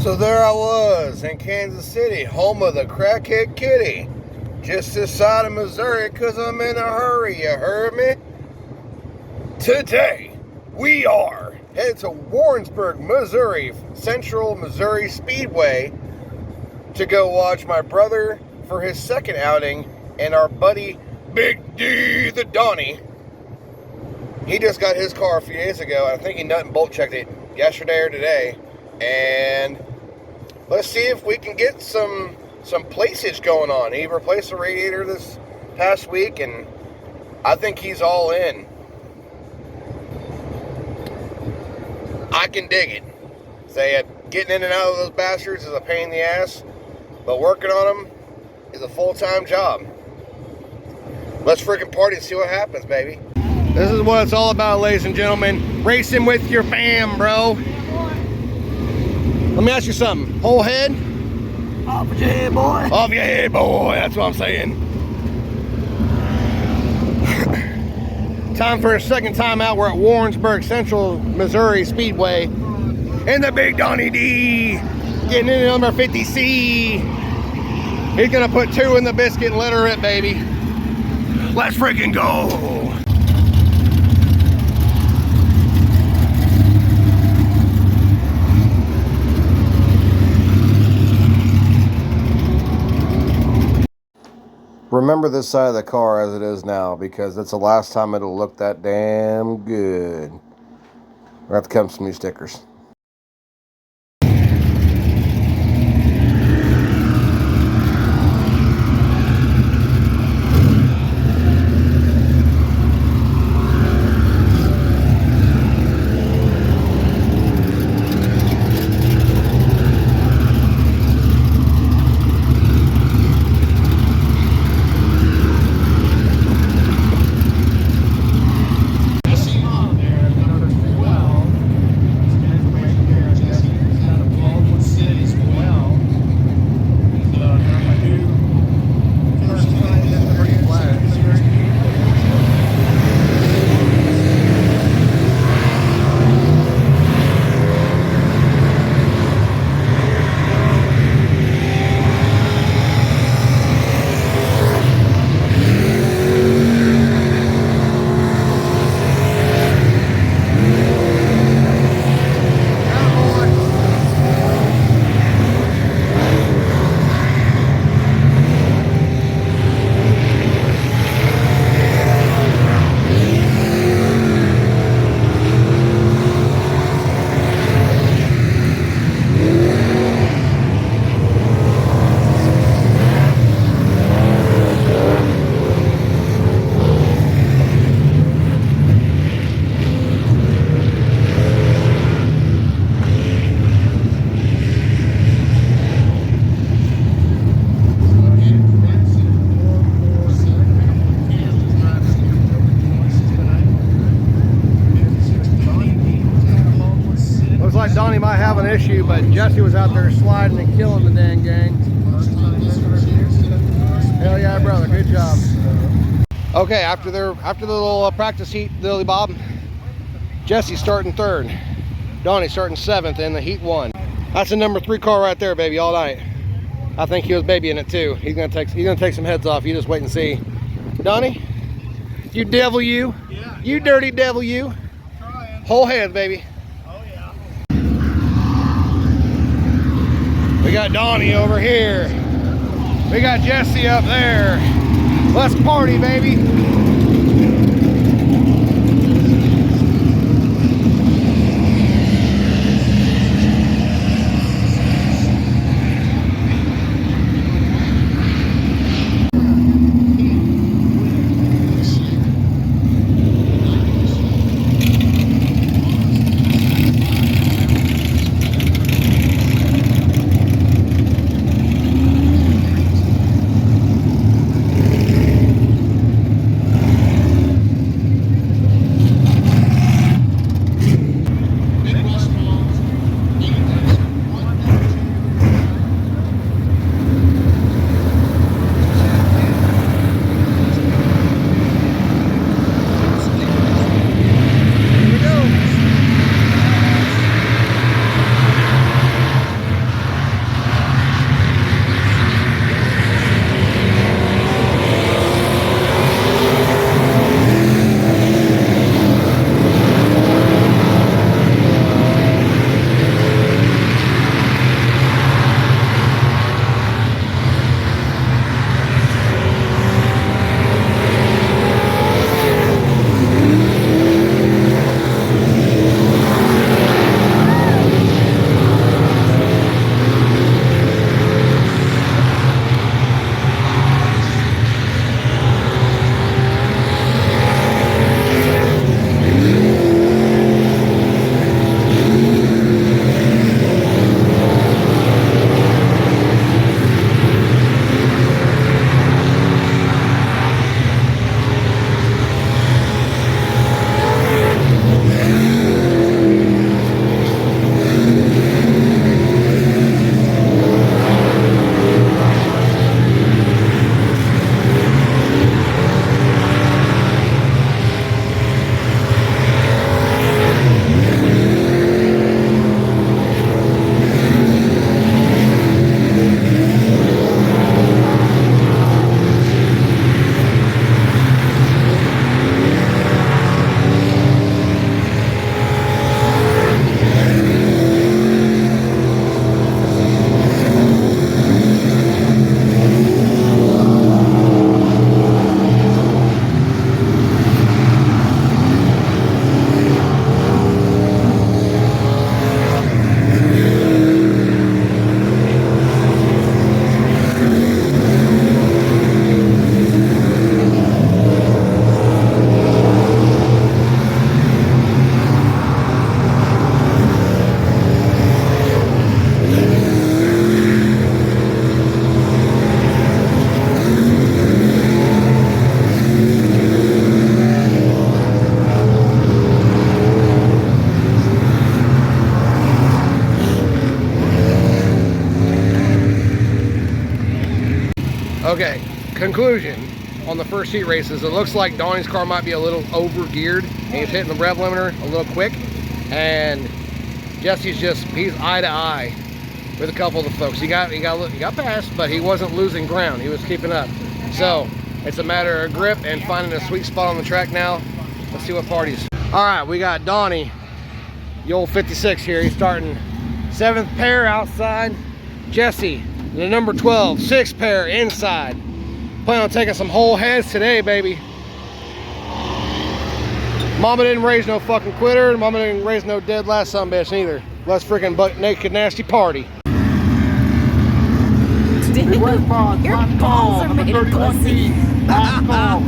So there I was in Kansas City, home of the crackhead kitty. Just this side of Missouri because I'm in a hurry, you heard me? Today, we are headed to Warrensburg, Missouri, Central Missouri Speedway to go watch my brother for his second outing and our buddy Big D, the Donnie. He just got his car a few days ago. I think he nut and bolt checked it yesterday or today. And let's see if we can get some placeage going on. He replaced the radiator this past week, and I think he's all in. I can dig it. Say getting in and out of those bastards is a pain in the ass, but working on them is a full-time job. Let's freaking party and see what happens, baby. This is what it's all about, ladies and gentlemen. Racing with your fam, bro. Let me ask you something. Whole head? Off your head, boy. Off your head, boy. That's what I'm saying. Time for a second time out. We're at Warrensburg, Central Missouri Speedway. And the big Donnie D getting in number 50C. He's going to put 2 in the biscuit and let her rip, baby. Let's freaking go. Remember this side of the car as it is now, because that's the last time it'll look that damn good. We'll have to come some new stickers. Donnie might have an issue, but Jesse was out there sliding and killing the dang gang. Hell yeah, brother, good job. Okay, after the little practice heat, Lily Bob, Jesse's starting 3rd, Donnie starting 7th in the heat 1. That's a number 3 car right there, baby, all night. I think he was babying it too. He's gonna take some heads off. You just wait and see. Donnie, you devil, you, Yeah, you dirty devil, you. trying. Whole head, baby. We got Donnie over here. We got Jesse up there. Let's party, baby. conclusion on the first heat races, it looks like Donnie's car might be a little over geared and he's hitting the rev limiter a little quick, and Jesse's he's eye to eye with a couple of the folks. He got past, but he wasn't losing ground. He was keeping up. So it's a matter of grip and finding a sweet spot on the track now. Let's see what parties. All right, we got Donnie, the old 56 here. He's starting 7th pair outside. Jesse, the number 12, 6th pair inside. Plan on taking some whole heads today, baby. Mama didn't raise no fucking quitter. Mama didn't raise no dead last sumbitch neither. Let's freaking butt naked nasty party. Your balls are made of pussy. Last call.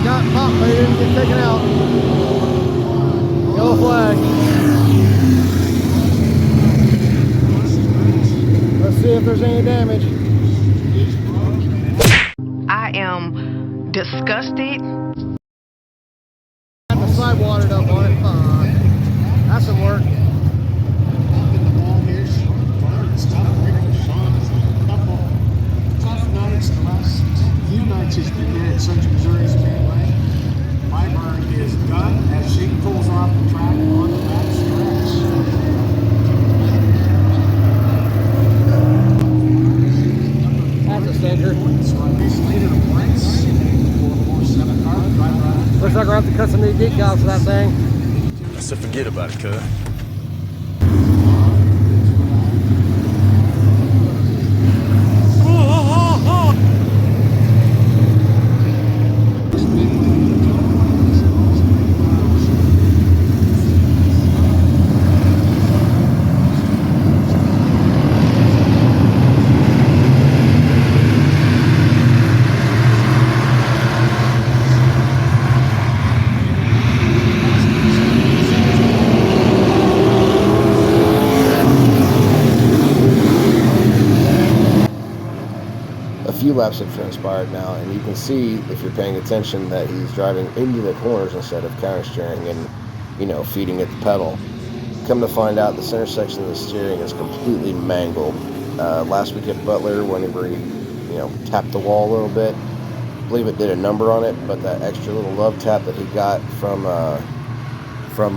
Got popped, but he didn't get taken out. Yellow flag. Let's see if there's any damage. I am disgusted. Got the side watered up on it. That's some work. Few nights he's been here at Central Missouri Raceway. My burn is done as she pulls off the track on the back stretch. That's a stinker. So a race later, Prince, 447 car, driver out. Looks like we're going to have to cut some new decals for that thing. I said forget about it, cuz. Few laps have transpired now, and you can see, if you're paying attention, that he's driving into the corners instead of counter steering and, you know, feeding at the pedal. Come to find out, the center section of the steering is completely mangled. Last week at Butler, whenever he, you know, tapped the wall a little bit, I believe it did a number on it, but that extra little love tap that he got from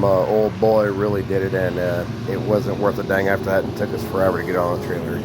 old boy really did it, and it wasn't worth a dang after that. It took us forever to get on the trailer.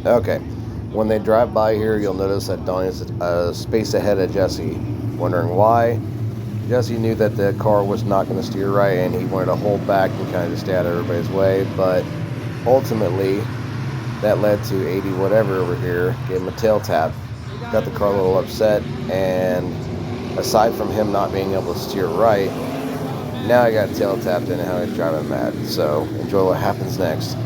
Okay, when they drive by here, you'll notice that Donnie's a space ahead of Jesse. Wondering why? Jesse knew that the car was not going to steer right, and he wanted to hold back and kind of just stay out of everybody's way, but ultimately, that led to 80 whatever over here, gave him a tail tap, got the car a little upset, and aside from him not being able to steer right, now I got tail tapped and how he's driving mad. So enjoy what happens next.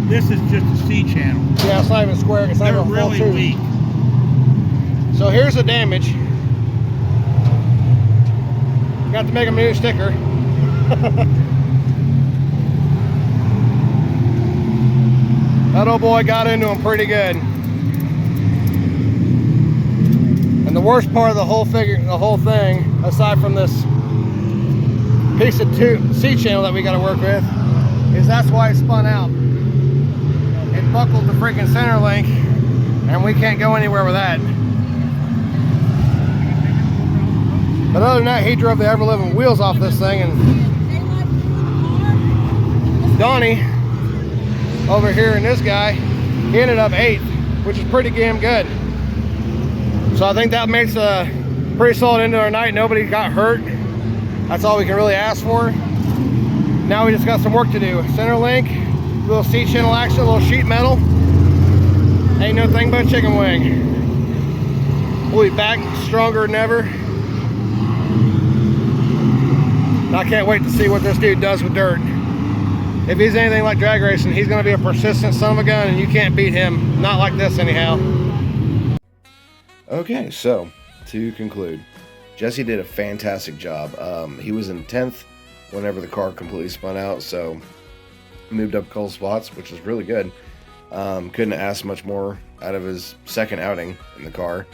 This is just a C channel. Yeah, it's not even square. It's not They're even full really tube. weak. So here's the damage. Got to make a new sticker. That old boy got into him pretty good. And the worst part of the whole thing, aside from this piece of C channel that we got to work with, is that's why it spun out. It buckled the freaking center link, and we can't go anywhere with that. But other than that, he drove the ever-living wheels off this thing, and Donnie over here and this guy, he ended up 8th, which is pretty damn good. So I think that makes a pretty solid end of our night. Nobody got hurt. That's all we can really ask for. Now we just got some work to do. Center link, little C channel action, a little sheet metal. Ain't no thing but a chicken wing. We'll be back stronger than ever. I can't wait to see what this dude does with dirt. If he's anything like drag racing, he's gonna be a persistent son of a gun, and you can't beat him. Not like this anyhow. Okay, so to conclude, Jesse did a fantastic job. He was in 10th whenever the car completely spun out, so moved up a couple spots, which was really good. Couldn't ask much more out of his second outing in the car,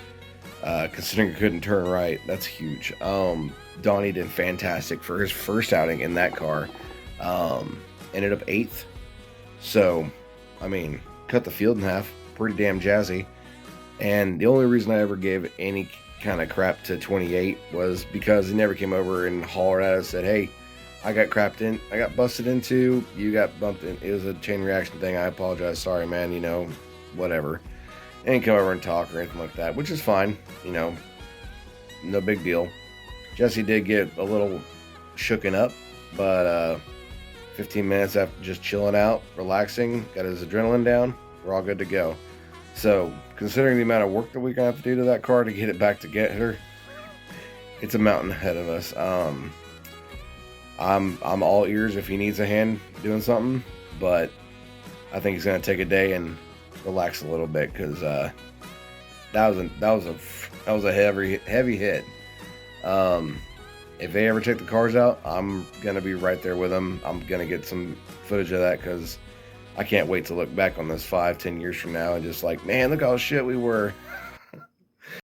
considering he couldn't turn right. That's huge. Donnie did fantastic for his first outing in that car. Ended up 8th. So, I mean, cut the field in half. Pretty damn jazzy. And the only reason I ever gave any kind of crap to 28 was because he never came over and hollered at us, said, hey, I got busted into, you got bumped in. It was a chain reaction thing. I apologize. Sorry, man, you know, whatever. And he come over and talk or anything like that, which is fine. You know, no big deal. Jesse did get a little shooken up, but 15 minutes after just chilling out, relaxing, got his adrenaline down, we're all good to go. So, considering the amount of work that we're gonna have to do to that car to get it back together, it's a mountain ahead of us. I'm all ears if he needs a hand doing something, but I think he's gonna take a day and relax a little bit, because that was a heavy hit. If they ever take the cars out, I'm gonna be right there with them. I'm gonna get some footage of that, because I can't wait to look back on this 5-10 years from now and just like, man, look how shit we were.